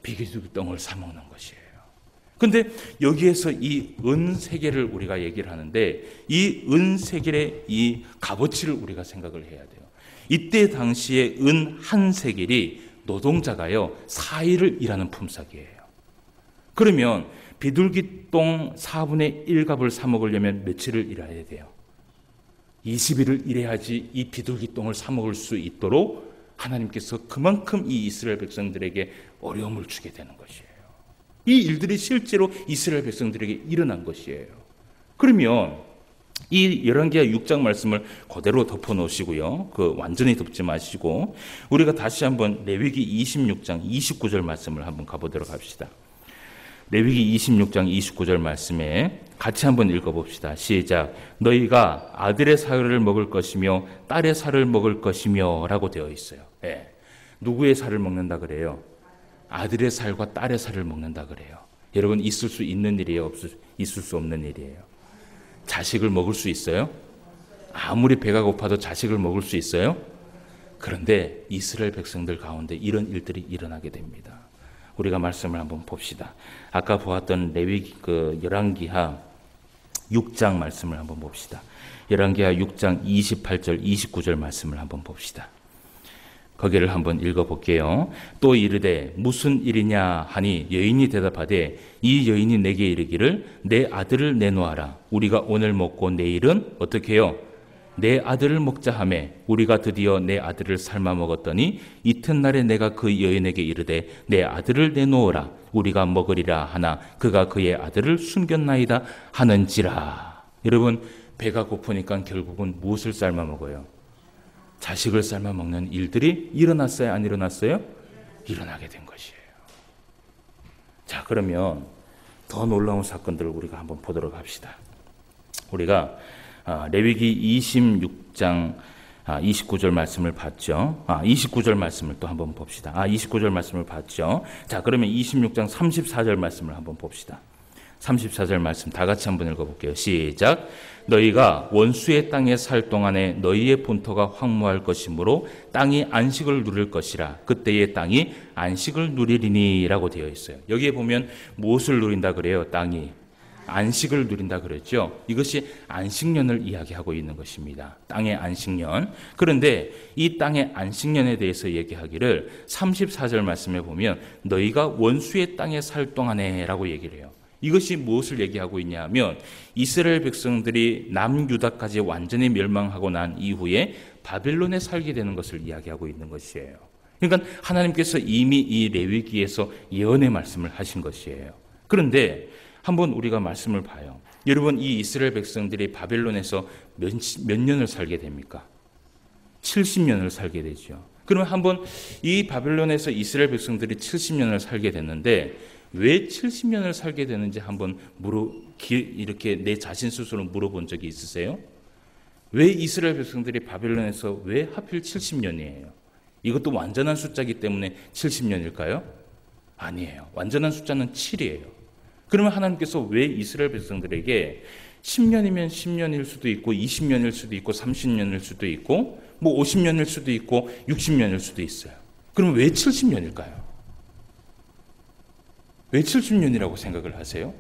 비둘기 똥을 사 먹는 것이에요. 근데 여기에서 이 은 세겔을 우리가 얘기를 하는데 이 은 세겔의 이 값어치를 우리가 생각을 해야 돼요. 이때 당시에 은 한 세겔이 노동자가요 4일을 일하는 품삯이에요. 그러면 비둘기 똥 4분의 1값을 사 먹으려면 며칠을 일해야 돼요? 20일을 일해야지 이 비둘기 똥을 사 먹을 수 있도록 하나님께서 그만큼 이 이스라엘 백성들에게 어려움을 주게 되는 것이에요. 이 일들이 실제로 이스라엘 백성들에게 일어난 것이에요. 그러면 이 열왕기하 6장 말씀을 그대로 덮어 놓으시고요. 완전히 덮지 마시고 우리가 다시 한번 레위기 26장 29절 말씀을 한번 가보도록 합시다. 레위기 26장 29절 말씀에 같이 한번 읽어봅시다. 시작. 너희가 아들의 살을 먹을 것이며 딸의 살을 먹을 것이며 라고 되어 있어요. 누구의 살을 먹는다 그래요? 아들의 살과 딸의 살을 먹는다 그래요. 여러분, 있을 수 있는 일이에요? 있을 수 없는 일이에요? 자식을 먹을 수 있어요? 아무리 배가 고파도 자식을 먹을 수 있어요? 그런데 이스라엘 백성들 가운데 이런 일들이 일어나게 됩니다. 우리가 말씀을 한번 봅시다. 아까 보았던 열왕기하 6장 말씀을 한번 봅시다. 열왕기하 6장 28절 29절 말씀을 한번 봅시다. 거기를 한번 읽어볼게요. 또 이르되 무슨 일이냐 하니 여인이 대답하되 이 여인이 내게 이르기를 내 아들을 내놓아라. 우리가 오늘 먹고 내일은 어떻게 해요? 내 아들을 먹자 하며 우리가 드디어 내 아들을 삶아 먹었더니 이튿날에 내가 그 여인에게 이르되 내 아들을 내놓으라. 우리가 먹으리라 하나 그가 그의 아들을 숨겼나이다 하는지라. 여러분, 배가 고프니까 결국은 무엇을 삶아 먹어요? 자식을 삶아 먹는 일들이 일어났어요? 안 일어났어요? 일어나게 된 것이에요. 자, 그러면 더 놀라운 사건들을 우리가 한번 보도록 합시다. 우리가 레위기 26장 29절 말씀을 봤죠. 29절 말씀을 또 한번 봅시다. 29절 말씀을 봤죠. 자, 그러면 26장 34절 말씀을 한번 봅시다. 34절 말씀 다 같이 한번 읽어볼게요. 시작. 너희가 원수의 땅에 살 동안에 너희의 본토가 황무할 것이므로 땅이 안식을 누릴 것이라. 그때의 땅이 안식을 누리리니 라고 되어 있어요. 여기에 보면 무엇을 누린다 그래요? 땅이 안식을 누린다 그랬죠. 이것이 안식년을 이야기하고 있는 것입니다. 땅의 안식년. 그런데 이 땅의 안식년에 대해서 얘기하기를 34절 말씀에 보면 너희가 원수의 땅에 살 동안에 라고 얘기를 해요. 이것이 무엇을 얘기하고 있냐 하면 이스라엘 백성들이 남유다까지 완전히 멸망하고 난 이후에 바벨론에 살게 되는 것을 이야기하고 있는 것이에요. 그러니까 하나님께서 이미 이 레위기에서 예언의 말씀을 하신 것이에요. 그런데 한번 우리가 말씀을 봐요. 여러분, 이 이스라엘 백성들이 바벨론에서 몇 년을 살게 됩니까? 70년을 살게 되죠. 그러면 한번 이 바벨론에서 이스라엘 백성들이 70년을 살게 됐는데 왜 70년을 살게 되는지 한번 이렇게 내 자신 스스로 물어본 적이 있으세요? 왜 이스라엘 백성들이 바벨론에서 왜 하필 70년이에요? 이것도 완전한 숫자이기 때문에 70년일까요? 아니에요. 완전한 숫자는 7이에요. 그러면 하나님께서 왜 이스라엘 백성들에게 10년이면 10년일 수도 있고 20년일 수도 있고 30년일 수도 있고 뭐 50년일 수도 있고 60년일 수도 있어요. 그럼 왜 70년일까요? 왜 70년이라고 생각을 하세요?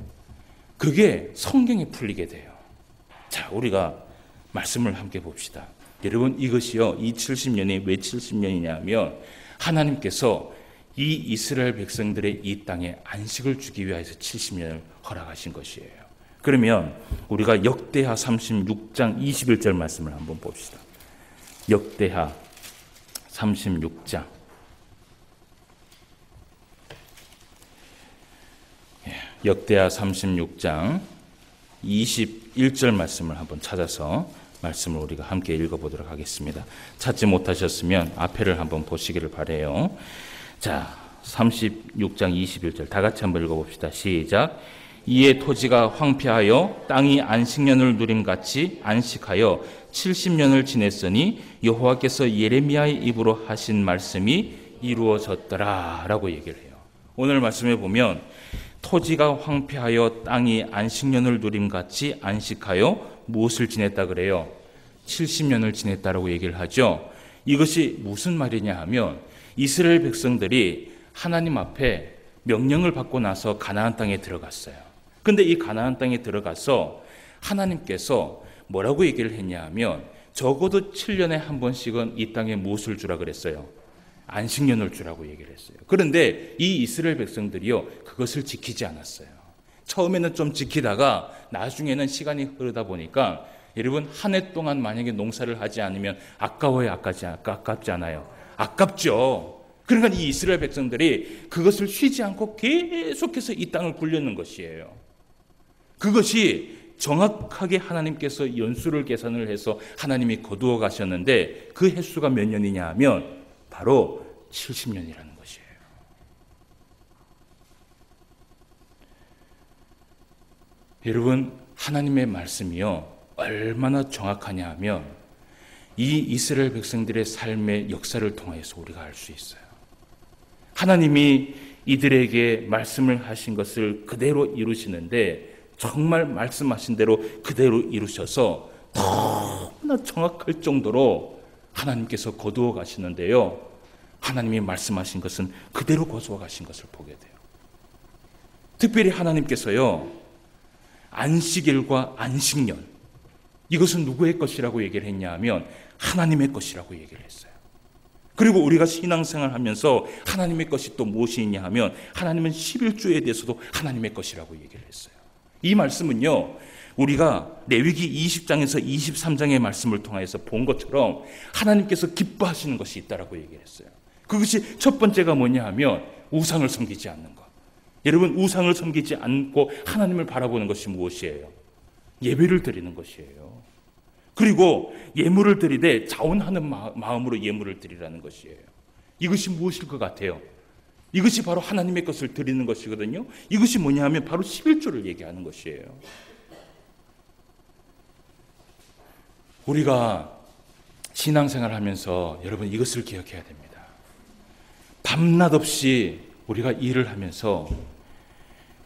그게 성경에 풀리게 돼요. 자, 우리가 말씀을 함께 봅시다. 여러분, 이것이요, 이 70년이 왜 70년이냐 하면 하나님께서 이 이스라엘 백성들의 이 땅에 안식을 주기 위해서 70년을 허락하신 것이에요. 그러면 우리가 역대하 36장 21절 말씀을 한번 봅시다. 역대하 36장 역대하 36장 21절 말씀을 한번 찾아서 말씀을 우리가 함께 읽어보도록 하겠습니다. 찾지 못하셨으면 앞에를 한번 보시기를 바라요. 자, 36장 21절 다 같이 한번 읽어봅시다. 시작. 이에 토지가 황폐하여 땅이 안식년을 누림같이 안식하여 70년을 지냈으니 여호와께서 예레미야의 입으로 하신 말씀이 이루어졌더라 라고 얘기를 해요. 오늘 말씀에 보면 토지가 황폐하여 땅이 안식년을 누림같이 안식하여 무엇을 지냈다 그래요? 70년을 지냈다라고 얘기를 하죠. 이것이 무슨 말이냐 하면 이스라엘 백성들이 하나님 앞에 명령을 받고 나서 가나안 땅에 들어갔어요. 근데 이 가나안 땅에 들어가서 하나님께서 뭐라고 얘기를 했냐 하면 적어도 7년에 한 번씩은 이 땅에 무엇을 주라 그랬어요? 안식년을 주라고 얘기를 했어요. 그런데 이 이스라엘 백성들이요, 그것을 지키지 않았어요. 처음에는 좀 지키다가 나중에는 시간이 흐르다 보니까 여러분, 한 해 동안 만약에 농사를 하지 않으면 아까워요, 아깝지 않아요? 아깝죠. 그러니까 이 이스라엘 백성들이 그것을 쉬지 않고 계속해서 이 땅을 굴려는 것이에요. 그것이 정확하게 하나님께서 연수를 계산을 해서 하나님이 거두어 가셨는데 그 횟수가 몇 년이냐 하면 바로 70년이라는 것이에요. 여러분, 하나님의 말씀이요, 얼마나 정확하냐 하면 이 이스라엘 백성들의 삶의 역사를 통해서 우리가 알 수 있어요. 하나님이 이들에게 말씀을 하신 것을 그대로 이루시는데 정말 말씀하신 대로 그대로 이루셔서 너무나 정확할 정도로 하나님께서 거두어 가시는데요, 하나님이 말씀하신 것은 그대로 거두어 가신 것을 보게 돼요. 특별히 하나님께서요, 안식일과 안식년, 이것은 누구의 것이라고 얘기를 했냐 하면 하나님의 것이라고 얘기를 했어요. 그리고 우리가 신앙생활 하면서 하나님의 것이 또 무엇이 있냐 하면 하나님은 11조에 대해서도 하나님의 것이라고 얘기를 했어요. 이 말씀은요, 우리가 레위기 20장에서 23장의 말씀을 통해서 본 것처럼 하나님께서 기뻐하시는 것이 있다라고 얘기를 했어요. 그것이 첫 번째가 뭐냐 하면 우상을 섬기지 않는 것. 여러분, 우상을 섬기지 않고 하나님을 바라보는 것이 무엇이에요? 예배를 드리는 것이에요. 그리고 예물을 드리되 자원하는 마음으로 예물을 드리라는 것이에요. 이것이 무엇일 것 같아요? 이것이 바로 하나님의 것을 드리는 것이거든요. 이것이 뭐냐 하면 바로 11조를 얘기하는 것이에요. 우리가 신앙생활 하면서 여러분 이것을 기억해야 됩니다. 밤낮 없이 우리가 일을 하면서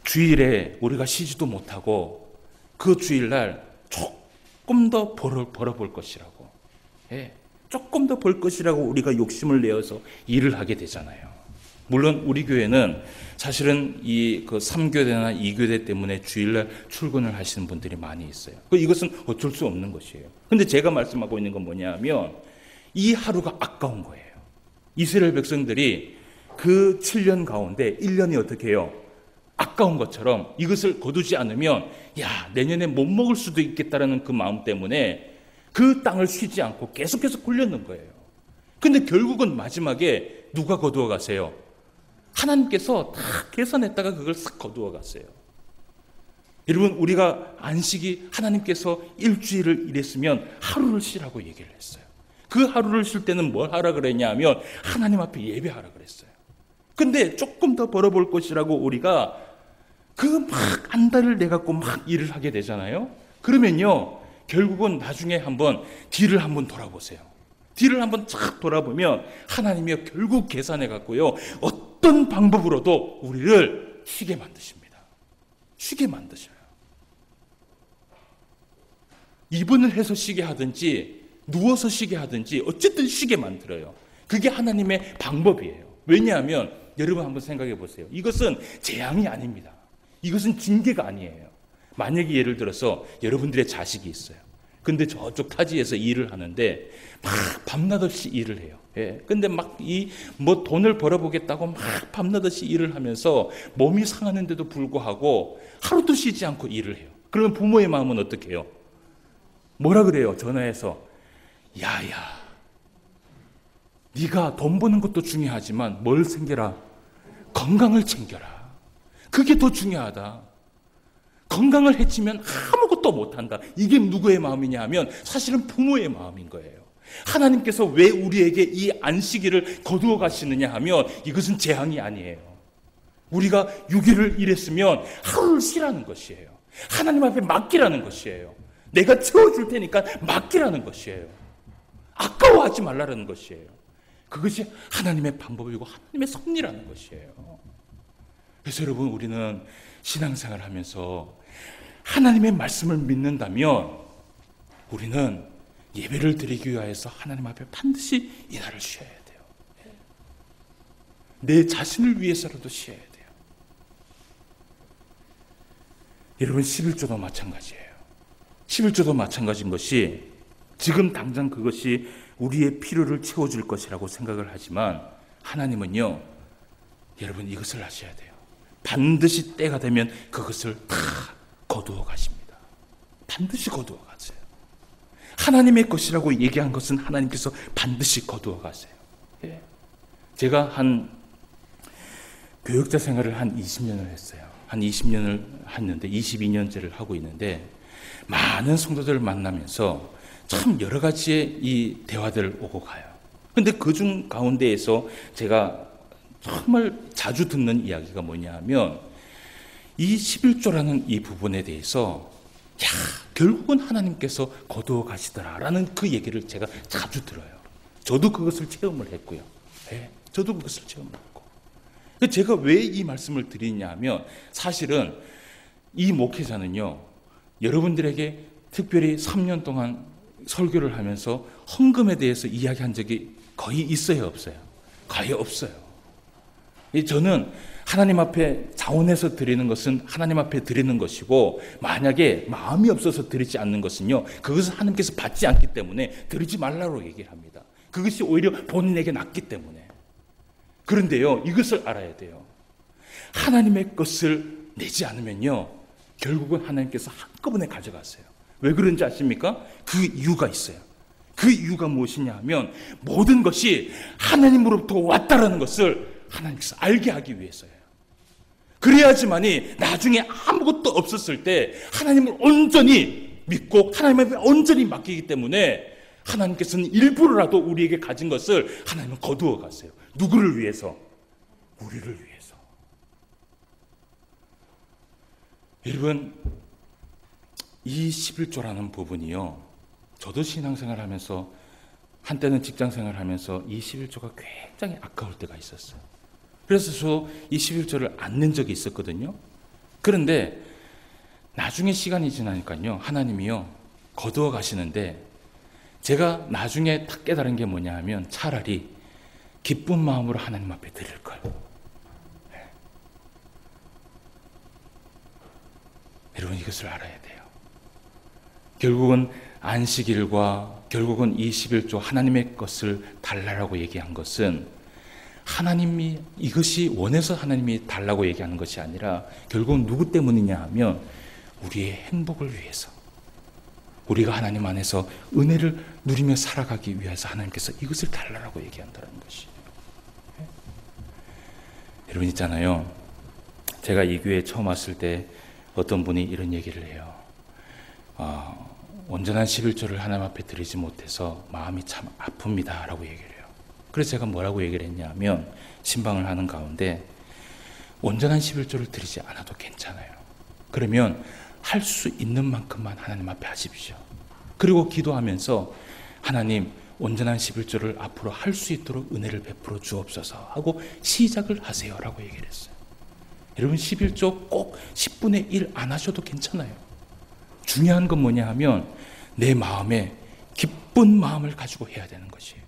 주일에 우리가 쉬지도 못하고 그 주일날 조금 더 벌어볼 것이라고, 조금 더 벌 것이라고 우리가 욕심을 내어서 일을 하게 되잖아요. 물론 우리 교회는 사실은 그 3교대나 2교대 때문에 주일날 출근을 하시는 분들이 많이 있어요. 이것은 어쩔 수 없는 것이에요. 근데 제가 말씀하고 있는 건 뭐냐 하면 이 하루가 아까운 거예요. 이스라엘 백성들이 그 7년 가운데 1년이 어떻게 해요? 아까운 것처럼 이것을 거두지 않으면 내년에 못 먹을 수도 있겠다라는 그 마음 때문에 그 땅을 쉬지 않고 계속해서 굴렸는 거예요. 근데 결국은 마지막에 누가 거두어 가세요? 하나님께서 다 계산했다가 그걸 싹 거두어 갔어요. 여러분, 우리가 안식이 하나님께서 일주일을 일했으면 하루를 쉬라고 얘기를 했어요. 그 하루를 쉴 때는 뭘 하라 그랬냐 하면 하나님 앞에 예배하라 그랬어요. 근데 조금 더 벌어볼 것이라고 우리가 그 막 안달을 내갖고 막 일을 하게 되잖아요. 그러면요, 결국은 나중에 한번 뒤를 한번 돌아보세요. 뒤를 한번 쫙 돌아보면 하나님이 결국 계산해 갖고요, 어떤 방법으로도 우리를 쉬게 만드십니다. 쉬게 만드셔요. 입원을 해서 쉬게 하든지 누워서 쉬게 하든지 어쨌든 쉬게 만들어요. 그게 하나님의 방법이에요. 왜냐하면 여러분 한번 생각해 보세요. 이것은 재앙이 아닙니다. 이것은 징계가 아니에요. 만약에 예를 들어서 여러분들의 자식이 있어요. 근데 저쪽 타지에서 일을 하는데 막 밤낮 없이 일을 해요. 예. 근데 막 뭐 돈을 벌어보겠다고 막 밤낮 없이 일을 하면서 몸이 상하는데도 불구하고 하루도 쉬지 않고 일을 해요. 그러면 부모의 마음은 어떻게 해요? 뭐라 그래요? 전화해서 야야, 네가 돈 버는 것도 중요하지만 뭘 챙겨라? 건강을 챙겨라. 그게 더 중요하다. 건강을 해치면 아무것도 못한다. 이게 누구의 마음이냐 하면 사실은 부모의 마음인 거예요. 하나님께서 왜 우리에게 이 안식일을 거두어 가시느냐 하면 이것은 재앙이 아니에요. 우리가 6일을 일했으면 하루를 쉬라는 것이에요. 하나님 앞에 맡기라는 것이에요. 내가 채워줄 테니까 맡기라는 것이에요. 아까워하지 말라는 것이에요. 그것이 하나님의 방법이고 하나님의 섭리라는 것이에요. 그래서 여러분, 우리는 신앙생활을 하면서 하나님의 말씀을 믿는다면 우리는 예배를 드리기 위하여서 하나님 앞에 반드시 이날을 쉬어야 돼요. 내 자신을 위해서라도 쉬어야 돼요. 여러분, 11조도 마찬가지예요. 11조도 마찬가지인 것이 지금 당장 그것이 우리의 필요를 채워줄 것이라고 생각을 하지만 하나님은요, 여러분 이것을 아셔야 돼요. 반드시 때가 되면 그것을 다 거두어 가십니다. 반드시 거두어 가세요. 하나님의 것이라고 얘기한 것은 하나님께서 반드시 거두어 가세요. 예. 제가 한 교육자 생활을 한 20년을 했어요. 한 20년을 했는데 22년째를 하고 있는데 많은 성도들을 만나면서 참 여러 가지의 이 대화들을 오고 가요. 근데 그중 가운데에서 제가 정말 자주 듣는 이야기가 뭐냐 하면 이 11조라는 이 부분에 대해서 결국은 하나님께서 거두어 가시더라라는 그 얘기를 제가 자주 들어요. 저도 그것을 체험을 했고요. 네, 저도 그것을 체험을 했고. 제가 왜 이 말씀을 드리냐 하면 사실은 이 목회자는요, 여러분들에게 특별히 3년 동안 설교를 하면서 헌금에 대해서 이야기한 적이 거의 있어요, 없어요? 거의 없어요. 저는 하나님 앞에 자원해서 드리는 것은 하나님 앞에 드리는 것이고, 만약에 마음이 없어서 드리지 않는 것은요, 그것은 하나님께서 받지 않기 때문에 드리지 말라고 얘기를 합니다. 그것이 오히려 본인에게 낫기 때문에. 그런데요, 이것을 알아야 돼요. 하나님의 것을 내지 않으면요, 결국은 하나님께서 한꺼번에 가져가세요. 왜 그런지 아십니까? 그 이유가 있어요. 그 이유가 무엇이냐 하면 모든 것이 하나님으로부터 왔다라는 것을 하나님께서 알게 하기 위해서예요. 그래야지만이 나중에 아무것도 없었을 때 하나님을 온전히 믿고 하나님께 온전히 맡기기 때문에 하나님께서는 일부러라도 우리에게 가진 것을 하나님은 거두어 가세요. 누구를 위해서? 우리를 위해서. 여러분, 이 11조라는 부분이요, 저도 신앙생활 하면서 한때는 직장생활 하면서 이 11조가 굉장히 아까울 때가 있었어요. 그래서 저 이 11조를 안 낸 적이 있었거든요. 그런데 나중에 시간이 지나니까요, 하나님이요 거두어 가시는데 제가 나중에 딱 깨달은 게 뭐냐 하면 차라리 기쁜 마음으로 하나님 앞에 드릴 걸. 네. 여러분, 이것을 알아야 돼요. 결국은 안식일과 결국은 이 11조 하나님의 것을 달라라고 얘기한 것은 하나님이 이것이 원해서 하나님이 달라고 얘기하는 것이 아니라 결국은 누구 때문이냐 하면 우리의 행복을 위해서, 우리가 하나님 안에서 은혜를 누리며 살아가기 위해서 하나님께서 이것을 달라라고 얘기한다는 것이에요. 여러분 있잖아요, 제가 이 교회에 처음 왔을 때 어떤 분이 이런 얘기를 해요. 온전한 11조를 하나님 앞에 드리지 못해서 마음이 참 아픕니다 라고 얘기를 해요. 그래서 제가 뭐라고 얘기를 했냐면, 신방을 하는 가운데 온전한 11조를 드리지 않아도 괜찮아요. 그러면 할 수 있는 만큼만 하나님 앞에 하십시오. 그리고 기도하면서 하나님, 온전한 11조를 앞으로 할 수 있도록 은혜를 베풀어 주옵소서 하고 시작을 하세요 라고 얘기를 했어요. 여러분, 11조 꼭 10분의 1 안 하셔도 괜찮아요. 중요한 건 뭐냐 하면 내 마음에 기쁜 마음을 가지고 해야 되는 것이에요.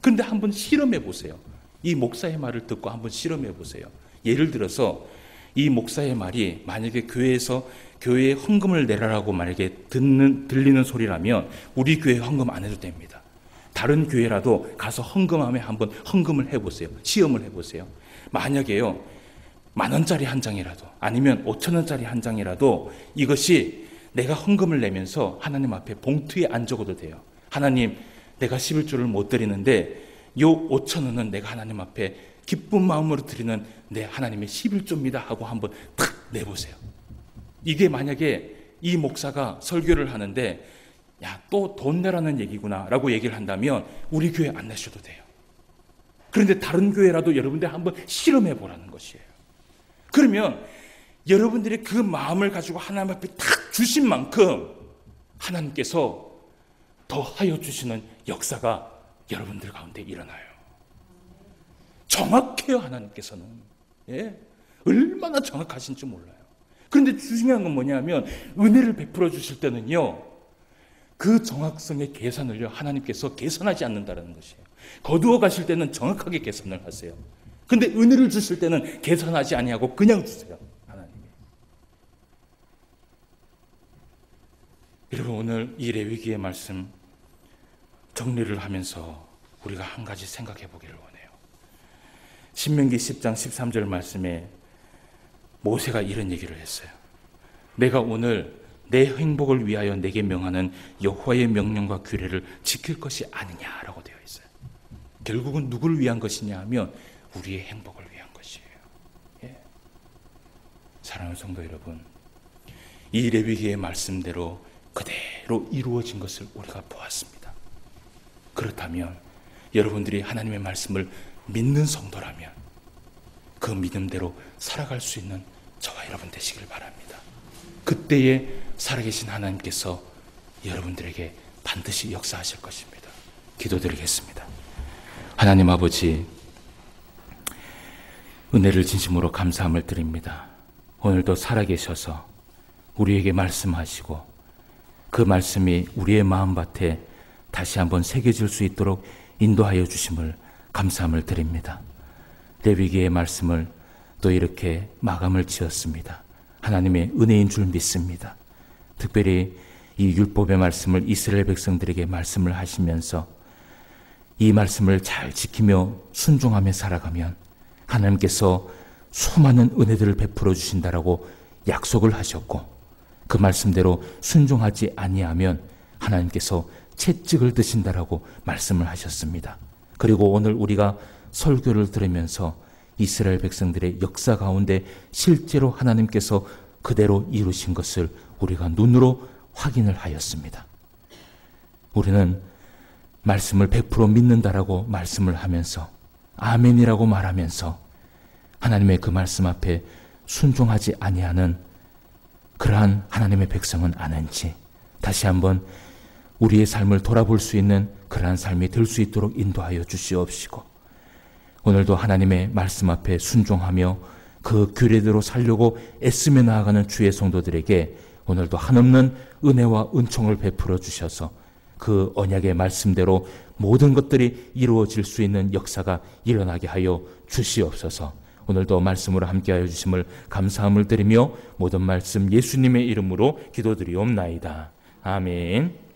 그런데 한번 실험해 보세요. 이 목사의 말을 듣고 한번 실험해 보세요. 예를 들어서 이 목사의 말이 만약에 교회에 헌금을 내라라고 만약에 들리는 소리라면 우리 교회에 헌금 안 해도 됩니다. 다른 교회라도 가서 헌금하면 한번 헌금을 해보세요. 시험을 해보세요. 만약에요, 10,000원짜리 한 장이라도 아니면 5,000원짜리 한 장이라도 이것이 내가 헌금을 내면서 하나님 앞에 봉투에 안 적어도 돼요. 하나님, 내가 11조를 못 드리는데 요 5,000원은 내가 하나님 앞에 기쁜 마음으로 드리는 내 하나님의 11조입니다 하고 한번 탁 내보세요. 이게 만약에 이 목사가 설교를 하는데 야, 또 돈 내라는 얘기구나 라고 얘기를 한다면 우리 교회 안 내셔도 돼요. 그런데 다른 교회라도 여러분들 한번 실험해 보라는 것이에요. 그러면 여러분들이 그 마음을 가지고 하나님 앞에 탁 주신 만큼 하나님께서 더 하여 주시는 역사가 여러분들 가운데 일어나요. 정확해요. 하나님께서는. 예? 얼마나 정확하신지 몰라요. 그런데 중요한 건 뭐냐면 은혜를 베풀어 주실 때는요, 그 정확성의 계산을요 하나님께서 계산하지 않는다는 것이에요. 거두어 가실 때는 정확하게 계산을 하세요. 근데 은혜를 주실 때는 계산하지 아니하고 그냥 주세요. 하나님이. 여러분, 오늘 이 레위기의 말씀 정리를 하면서 우리가 한 가지 생각해 보기를 원해요. 신명기 10장 13절 말씀에 모세가 이런 얘기를 했어요. 내가 오늘 내 행복을 위하여 내게 명하는 여호와의 명령과 규례를 지킬 것이 아니냐라고 되어 있어요. 결국은 누구를 위한 것이냐 하면 우리의 행복을 위한 것이에요. 예. 사랑하는 성도 여러분, 이 레위기의 말씀대로 그대로 이루어진 것을 우리가 보았습니다. 그렇다면 여러분들이 하나님의 말씀을 믿는 성도라면 그 믿음대로 살아갈 수 있는 저와 여러분 되시길 바랍니다. 그때에 살아계신 하나님께서 여러분들에게 반드시 역사하실 것입니다. 기도드리겠습니다. 하나님 아버지, 은혜를 진심으로 감사함을 드립니다. 오늘도 살아계셔서 우리에게 말씀하시고 그 말씀이 우리의 마음밭에 다시 한번 새겨질 수 있도록 인도하여 주심을 감사함을 드립니다. 레위기의 말씀을 또 이렇게 마감을 지었습니다. 하나님의 은혜인 줄 믿습니다. 특별히 이 율법의 말씀을 이스라엘 백성들에게 말씀을 하시면서 이 말씀을 잘 지키며 순종하며 살아가면 하나님께서 수많은 은혜들을 베풀어 주신다라고 약속을 하셨고, 그 말씀대로 순종하지 아니하면 하나님께서 채찍을 드신다라고 말씀을 하셨습니다. 그리고 오늘 우리가 설교를 들으면서 이스라엘 백성들의 역사 가운데 실제로 하나님께서 그대로 이루신 것을 우리가 눈으로 확인을 하였습니다. 우리는 말씀을 100% 믿는다라고 말씀을 하면서 아멘이라고 말하면서 하나님의 그 말씀 앞에 순종하지 아니하는 그러한 하나님의 백성은 아는지 다시 한번 우리의 삶을 돌아볼 수 있는 그러한 삶이 될 수 있도록 인도하여 주시옵시고, 오늘도 하나님의 말씀 앞에 순종하며 그 규례대로 살려고 애쓰며 나아가는 주의 성도들에게 오늘도 한없는 은혜와 은총을 베풀어 주셔서 그 언약의 말씀대로 모든 것들이 이루어질 수 있는 역사가 일어나게 하여 주시옵소서. 오늘도 말씀으로 함께하여 주심을 감사함을 드리며 모든 말씀 예수님의 이름으로 기도드리옵나이다. 아멘.